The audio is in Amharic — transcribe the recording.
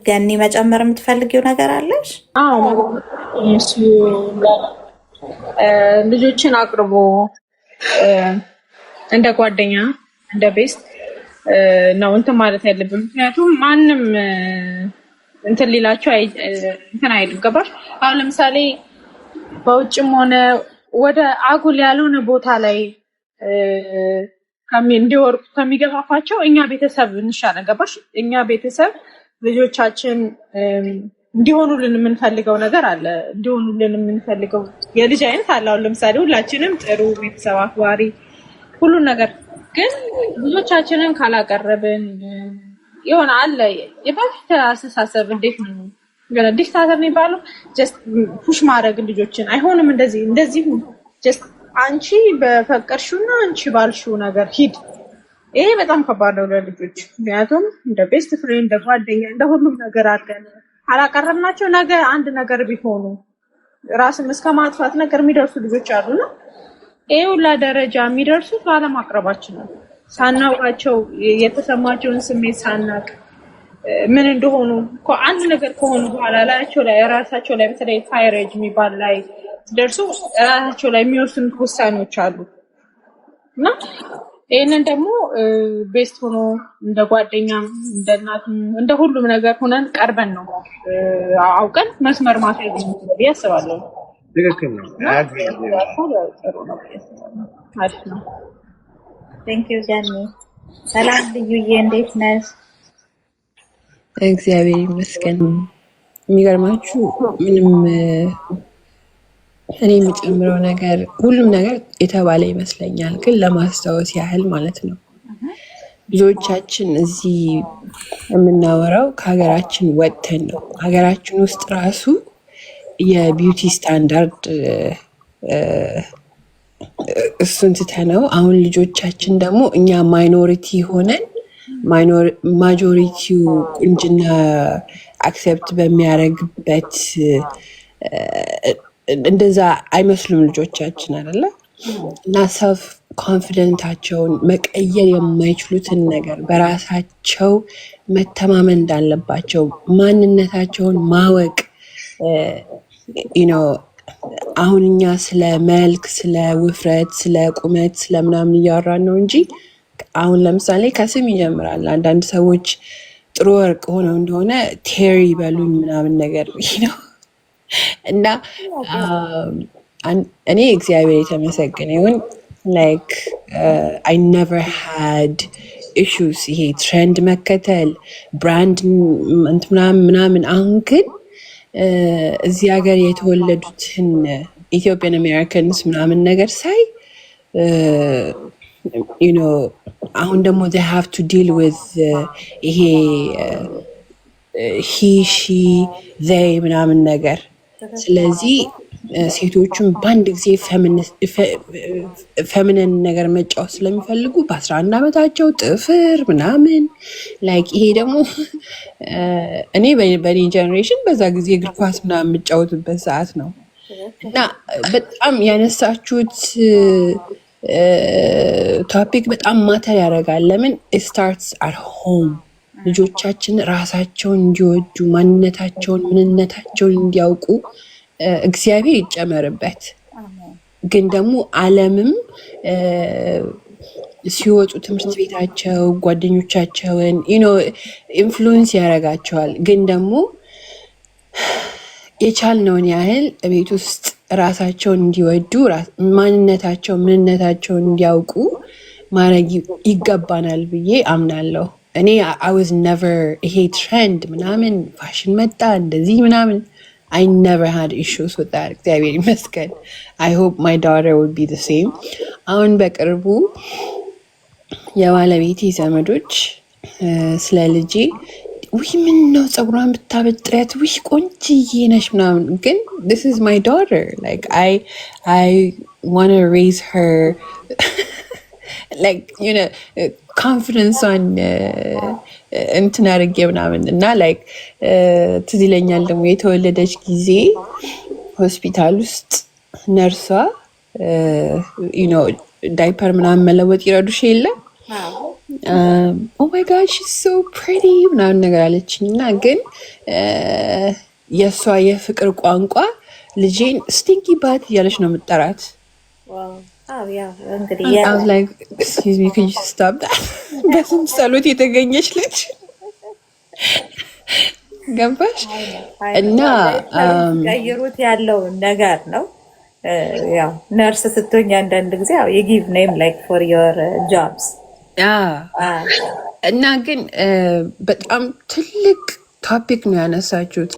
ገኒ መጨመር የምትፈልጊው ነገር አለሽ? አዎ እሱ ልጆችን አቅርቦ እንደ ጓደኛ እንደ ቤስት ነው እንትን ማለት ያለብን። ምክንያቱም ማንም እንትን ሊላቸው እንትን አይደለም። ገባሽ? አሁን ለምሳሌ በውጭም ሆነ ወደ አጉል ያልሆነ ቦታ ላይ እንዲወርቁ ከሚገፋፋቸው እኛ ቤተሰብ እንሻለን። ገባሽ? እኛ ቤተሰብ ልጆቻችን እንዲሆኑልን የምንፈልገው ነገር አለ። እንዲሆኑልን የምንፈልገው የልጅ አይነት አለ። አሁን ለምሳሌ ሁላችንም ጥሩ ቤተሰብ አክባሪ ሁሉን ነገር ግን ልጆቻችንን ካላቀረብን የሆነ አለ የበፊት አስተሳሰብ እንዴት ነው ገና ዲክታተር ነው የሚባለው። ጀስት ፑሽ ማድረግ ልጆችን አይሆንም እንደዚህ ጀስት አንቺ በፈቀድሽውና አንቺ ባልሽው ነገር ሂድ። ይሄ በጣም ከባድ ነው ለልጆች። ምክንያቱም እንደ ቤስት ፍሬንድ እንደ ጓደኛ እንደ ሁሉም ነገር አድርገን አላቀረብናቸው ነገ አንድ ነገር ቢሆኑ ራስን እስከ ማጥፋት ነገር የሚደርሱ ልጆች አሉና ይሄ ሁላ ደረጃ የሚደርሱት ባለማቅረባችን ነው። ሳናውቃቸው የተሰማቸውን ስሜት ሳናቅ ምን እንደሆኑ አንድ ነገር ከሆኑ በኋላ ላያቸው ላይ ራሳቸው ላይ በተለይ ታይሬጅ የሚባል ላይ ደርሶ ራሳቸው ላይ የሚወስኑት ውሳኔዎች አሉ እና ይሄንን ደግሞ ቤስት ሆኖ እንደ ጓደኛ እንደ እናትም እንደ ሁሉም ነገር ሆነን ቀርበን ነው አውቀን መስመር ማስያዝ ነው ያስባለሁ። ትክክል ነው። አሪፍ ነው። ቴንክ ዩ ጃኒ። ሰላም ልዩዬ፣ እንዴት ነሽ? እግዚአብሔር ይመስገን። የሚገርማችሁ ምንም እኔ የምጨምረው ነገር ሁሉም ነገር የተባለ ይመስለኛል፣ ግን ለማስታወስ ያህል ማለት ነው። ብዙዎቻችን እዚህ የምናወራው ከሀገራችን ወጥተን ነው። ሀገራችን ውስጥ ራሱ የቢዩቲ ስታንዳርድ እሱን ትተነው አሁን ልጆቻችን ደግሞ እኛ ማይኖሪቲ ሆነን ማጆሪቲው ቁንጅና አክሴፕት በሚያደርግበት እንደዛ አይመስሉም ልጆቻችን አይደለ? እና ሰልፍ ኮንፊደንታቸውን መቀየር የማይችሉትን ነገር በራሳቸው መተማመን እንዳለባቸው ማንነታቸውን ማወቅ አሁን እኛ ስለ መልክ፣ ስለ ውፍረት፣ ስለ ቁመት፣ ስለ ምናምን እያወራን ነው እንጂ አሁን ለምሳሌ ከስም ይጀምራል። አንዳንድ ሰዎች ጥሩ ወርቅ ሆነው እንደሆነ ቴሪ በሉኝ ምናምን ነገር ነው እና እኔ እግዚአብሔር የተመሰገነ ይሁን ላይክ አይ ነቨር ሃድ ኢሹስ ይሄ ትሬንድ መከተል ብራንድ ምናምን። አሁን ግን እዚህ ሀገር የተወለዱትን ኢትዮጵያን አሜሪካንስ ምናምን ነገር ሳይ አሁን ደግሞ they have to deal with ይሄ he she they ምናምን ነገር። ስለዚህ ሴቶቹን በአንድ ጊዜ ፌሚኒን ነገር መጫወት ስለሚፈልጉ በ11 ዓመታቸው ጥፍር ምናምን ላይክ ይሄ ደግሞ እኔ በኔ ጀነሬሽን በዛ ጊዜ እግር ኳስ ምናምን የምጫወትበት ሰዓት ነው እና በጣም ያነሳችሁት ቶፒክ በጣም ማተር ያደርጋል። ለምን ስታርትስ አት ሆም ልጆቻችን ራሳቸውን እንዲወዱ ማንነታቸውን ምንነታቸውን እንዲያውቁ እግዚአብሔር ይጨመርበት። ግን ደግሞ ዓለምም ሲወጡ ትምህርት ቤታቸው ጓደኞቻቸውን ኢንፍሉዌንስ ያደርጋቸዋል። ግን ደግሞ የቻልነውን ያህል ቤት ውስጥ ራሳቸውን እንዲወዱ ማንነታቸው ምንነታቸውን እንዲያውቁ ማድረግ ይገባናል ብዬ አምናለሁ። እኔ I was never ይሄ ትሬንድ ምናምን ፋሽን መጣ እንደዚህ ምናምን I never had issues with that. እግዚአብሔር ይመስገን። I hope my daughter would be the same. አሁን በቅርቡ የባለቤቴ ዘመዶች ስለ ልጄ ውይ ምን ነው ፀጉሯን ብታበጥሪያት ውይ ቆንጅዬ ነሽ ምናምን። ግን this is my daughter. Like I want to raise her like confidence on እንትን አድርጌ ምናምን እና ላይክ ትዝ ይለኛል ደግሞ የተወለደች ጊዜ ሆስፒታል ውስጥ ነርሷ ዳይፐር ምናምን መለወጥ ይረዱሽ የለ ኦ ማይ ጋድ ሺ ሶ ፕሪቲ ምናምን ነገር አለችኝ እና ግን የእሷ የፍቅር ቋንቋ ልጄን ስቲንኪ ባት እያለች ነው የምጠራት። በስንት ጸሎት የተገኘች ልጅ ገባሽ? እና ቀይሩት ያለው ነገር ነው። ያው ነርስ ስትሆኝ አንዳንድ ጊዜ ያው የጊቭ ኔም ላይክ ፎር ዮር ጆብስ እና ግን በጣም ትልቅ ቶፒክ ነው ያነሳችሁት።